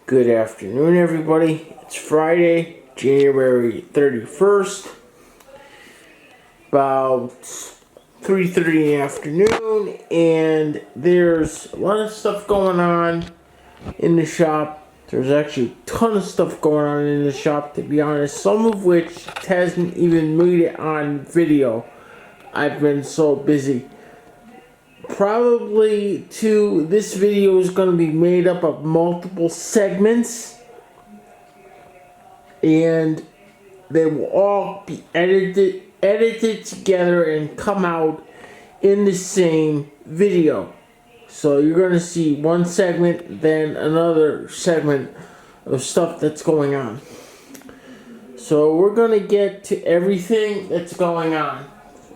Good afternoon, everybody. It's Friday, January 31st, about 3:30 in the afternoon, and there's a lot of stuff going on in the shop. There's actually a ton of stuff going on in the shop, to be honest, some of which hasn't even made it on video. I've been so busy. This video is going to be made up of multiple segments, and they will all be edited together and come out in the same video. So you're going to see one segment, then another segment of stuff that's going on. So we're going to get to everything that's going on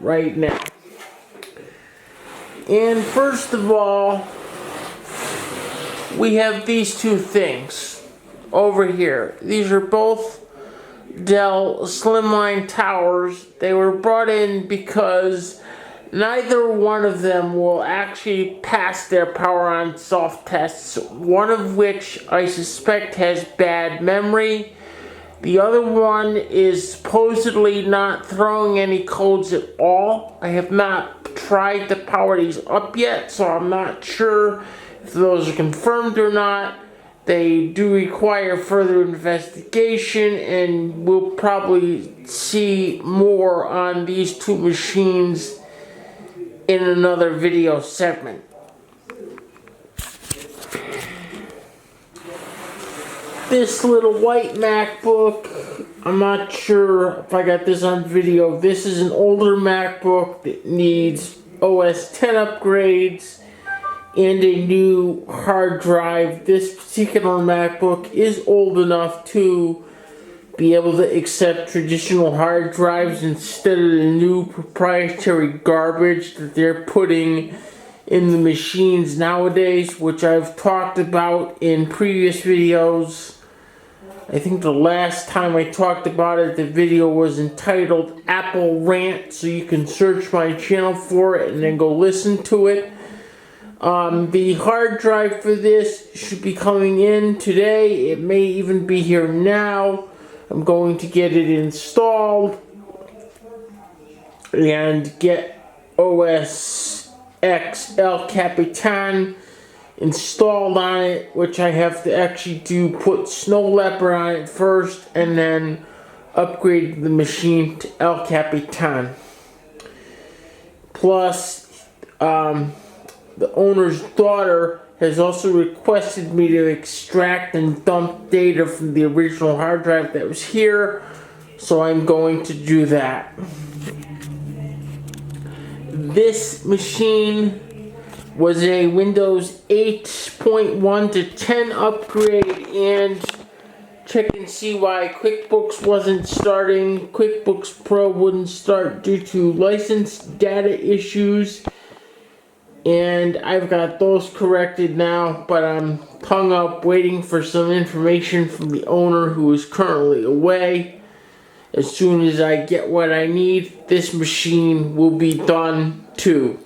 right now. And first of all, we have these two things over here. These are both Dell slimline towers. They were brought in because neither one of them will actually pass their power on soft tests, one of which I suspect has bad memory. The other one is supposedly not throwing any codes at all. I have not tried to power these up yet, so I'm not sure if those are confirmed or not. They do require further investigation, and we'll probably see more on these two machines in another video segment. This little white MacBook, I'm not sure if I got this on video. This is an older MacBook that needs OS 10 upgrades and a new hard drive. This particular MacBook is old enough to be able to accept traditional hard drives instead of the new proprietary garbage that they're putting in the machines nowadays, which I've talked about in previous videos. I think the last time I talked about it, the video was entitled Apple Rant, so you can search my channel for it and then go listen to it. The hard drive for this should be coming in today. It may even be here now. I'm going to get it installed and get OS X El Capitan installed on it, which I have to actually put Snow Leopard on it first and then upgrade the machine to El Capitan. Plus, the owner's daughter has also requested me to extract and dump data from the original hard drive that was here, so I'm going to do that. This machine was a Windows 8.1 to 10 upgrade, and check and see why QuickBooks wasn't starting. QuickBooks Pro wouldn't start due to license data issues, and I've got those corrected now, but I'm hung up waiting for some information from the owner, who is currently away. As soon as I get what I need, this machine will be done too.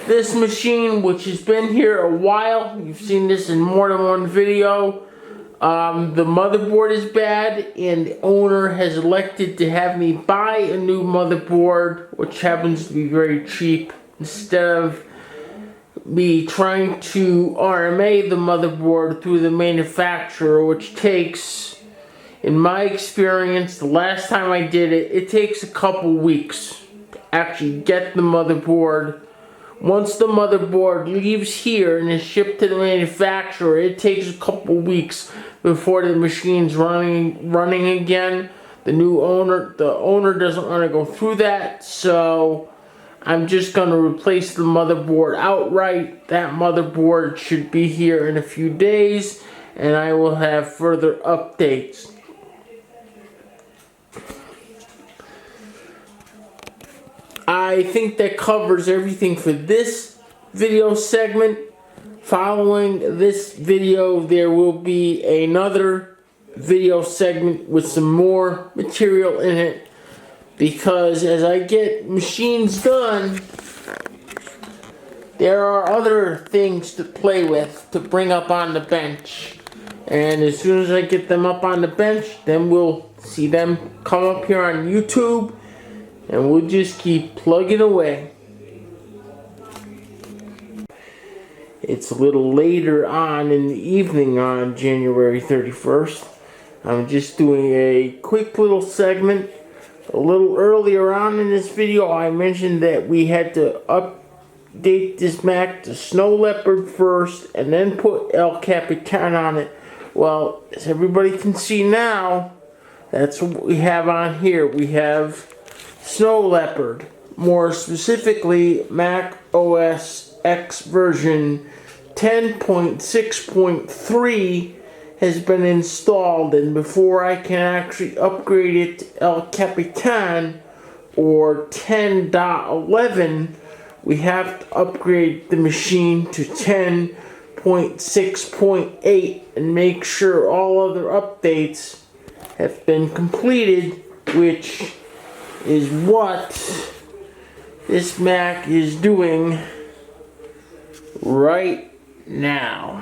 This machine, which has been here a while, you've seen this in more than one video, the motherboard is bad, and the owner has elected to have me buy a new motherboard, which happens to be very cheap, instead of me trying to RMA the motherboard through the manufacturer, which takes, in my experience, the last time I did it, it takes a couple weeks to actually get the motherboard. Once the motherboard leaves here and is shipped to the manufacturer, it takes a couple weeks before the machine's running again. The owner doesn't want to go through that, so I'm just going to replace the motherboard outright. That motherboard should be here in a few days, and I will have further updates. I think that covers everything for this video segment. Following this video, there will be another video segment with some more material in it, because as I get machines done, there are other things to play with to bring up on the bench. And as soon as I get them up on the bench, then we'll see them come up here on YouTube, and we'll just keep plugging away. It's a little later on in the evening on January 31st. I'm just doing a quick little segment. A little earlier on in this video, I mentioned that we had to update this Mac to Snow Leopard first and then put El Capitan on it. Well, as everybody can see now, that's what we have on here. We have Snow Leopard. More specifically, Mac OS X version 10.6.3 has been installed, and before I can actually upgrade it to El Capitan or 10.11, we have to upgrade the machine to 10.6.8 and make sure all other updates have been completed, which is what this Mac is doing right now.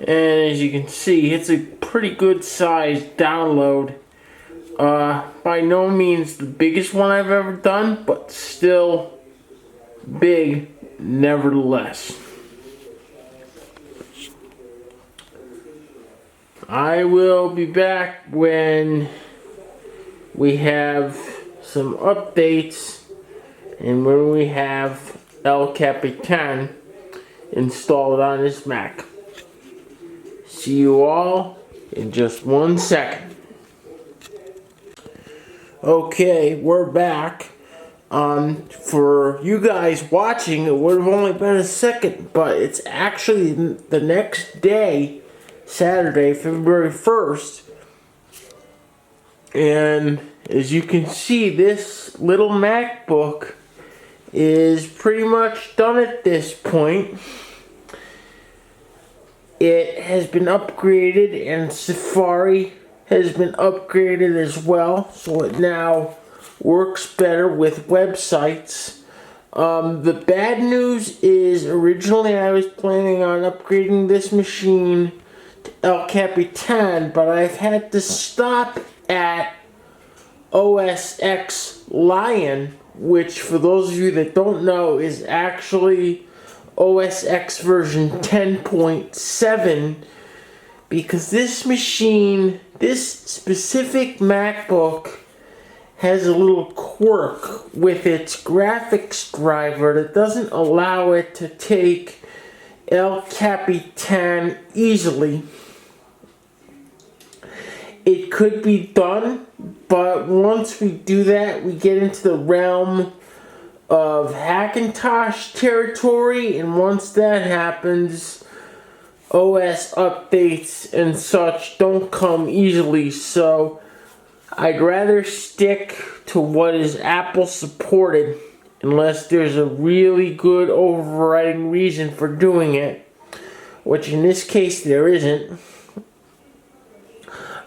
And as you can see, it's a pretty good size download. By no means the biggest one I've ever done, but still big nevertheless. I will be back when we have some updates and when we have El Capitan installed on this Mac. See you all in just 1 second. Okay, we're back. For you guys watching, it would have only been a second, but it's actually the next day, Saturday, February 1st. And as you can see, this little MacBook is pretty much done at this point. It has been upgraded, and Safari has been upgraded as well, so it now works better with websites. The bad news is originally I was planning on upgrading this machine to El Capitan, but I've had to stop at OS X Lion, which for those of you that don't know is actually OS X version 10.7, because this machine, this specific MacBook, has a little quirk with its graphics driver that doesn't allow it to take El Capitan easily. It could be done, but once we do that, we get into the realm of Hackintosh territory, and once that happens, OS updates and such don't come easily, so I'd rather stick to what is Apple supported unless there's a really good overriding reason for doing it, which in this case there isn't.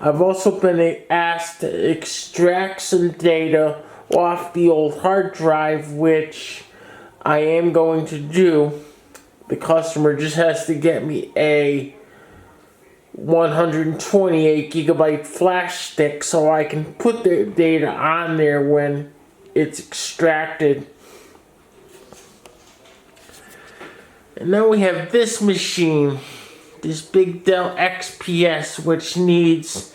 I've also been asked to extract some data off the old hard drive, which I am going to do. The customer just has to get me a 128 gigabyte flash stick so I can put the data on there when it's extracted. And now we have this machine, this big Dell XPS, which needs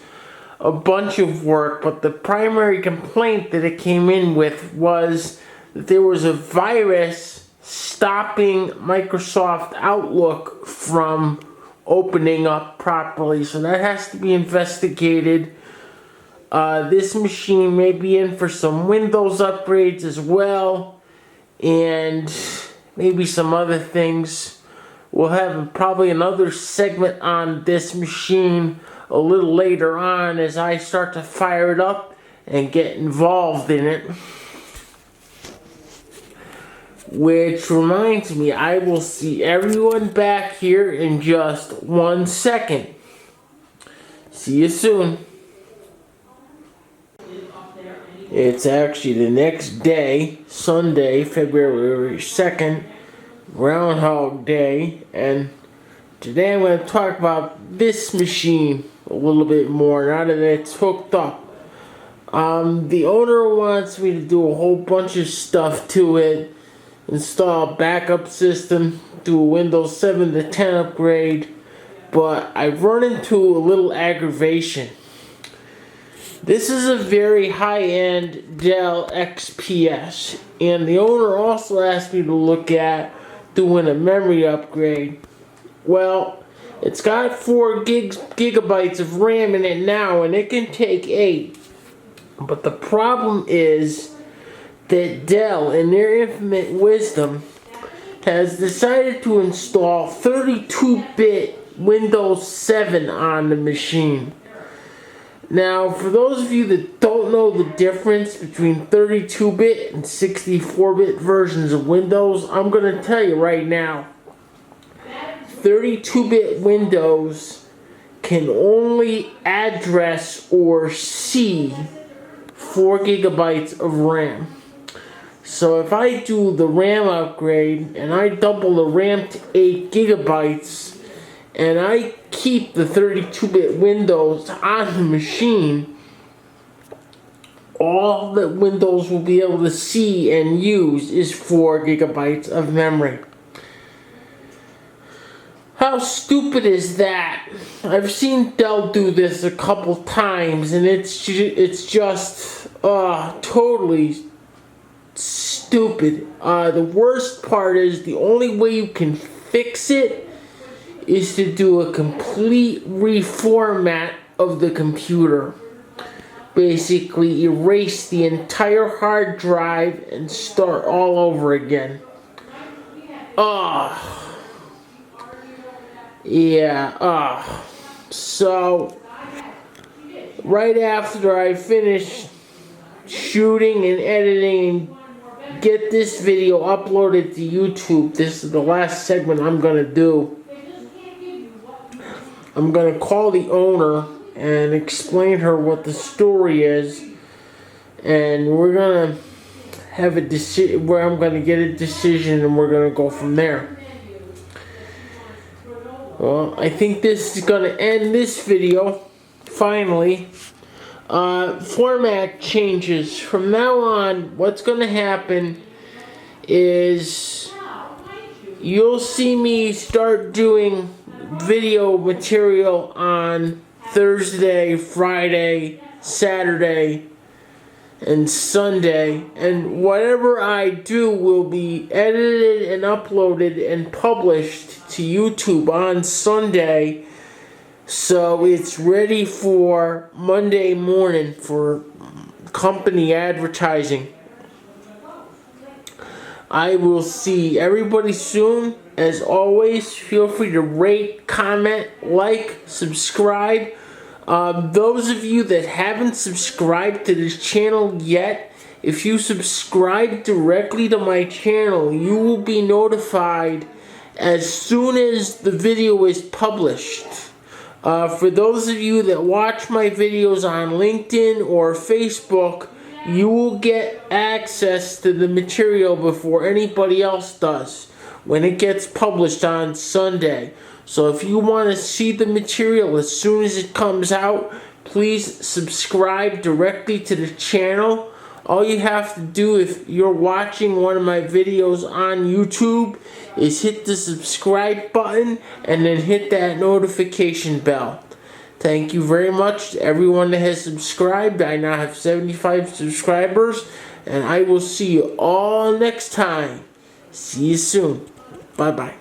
a bunch of work, but the primary complaint that it came in with was that there was a virus stopping Microsoft Outlook from opening up properly, so that has to be investigated. This machine may be in for some Windows upgrades as well, and maybe some other things. We'll have probably another segment on this machine a little later on as I start to fire it up and get involved in it. Which reminds me, I will see everyone back here in just 1 second. See you soon. It's actually the next day, Sunday, February 2nd, Groundhog Day, and today I'm going to talk about this machine a little bit more now that it's hooked up. The owner wants me to do a whole bunch of stuff to it, install a backup system, do a Windows 7 to 10 upgrade, but I've run into a little aggravation. This is a very high-end Dell XPS, and the owner also asked me to look at doing a memory upgrade. Well, it's got 4 gigabytes of RAM in it now, and it can take 8. But the problem is that Dell, in their infinite wisdom, has decided to install 32-bit Windows 7 on the machine. Now, for those of you that don't know the difference between 32-bit and 64-bit versions of Windows, I'm going to tell you right now. 32-bit Windows can only address or see 4 gigabytes of RAM. So if I do the RAM upgrade and I double the RAM to 8 gigabytes and I keep the 32-bit Windows on the machine, all that Windows will be able to see and use is 4 gigabytes of memory. How stupid is that? I've seen Dell do this a couple times, and it's just totally stupid. The worst part is the only way you can fix it is to do a complete reformat of the computer. Basically erase the entire hard drive and start all over again. So right after I finish shooting and editing and get this video uploaded to YouTube, this is the last segment I'm gonna do. I'm gonna call the owner and explain her what the story is, and we're gonna have a decision where I'm gonna get a decision, and we're gonna go from there. Well, I think this is gonna end this video. Finally, format changes. From now on, what's gonna happen is you'll see me start doing video material on Thursday, Friday, Saturday, and Sunday, and whatever I do will be edited and uploaded and published to YouTube on Sunday, so it's ready for Monday morning for company advertising. I will see everybody soon. As always, feel free to rate, comment, like, subscribe. Those of you that haven't subscribed to this channel yet, if you subscribe directly to my channel, you will be notified as soon as the video is published. For those of you that watch my videos on LinkedIn or Facebook, you will get access to the material before anybody else does when it gets published on Sunday. So if you want to see the material as soon as it comes out, please subscribe directly to the channel. All you have to do if you're watching one of my videos on YouTube is hit the subscribe button and then hit that notification bell. Thank you very much to everyone that has subscribed. I now have 75 subscribers, and I will see you all next time. See you soon. Bye-bye.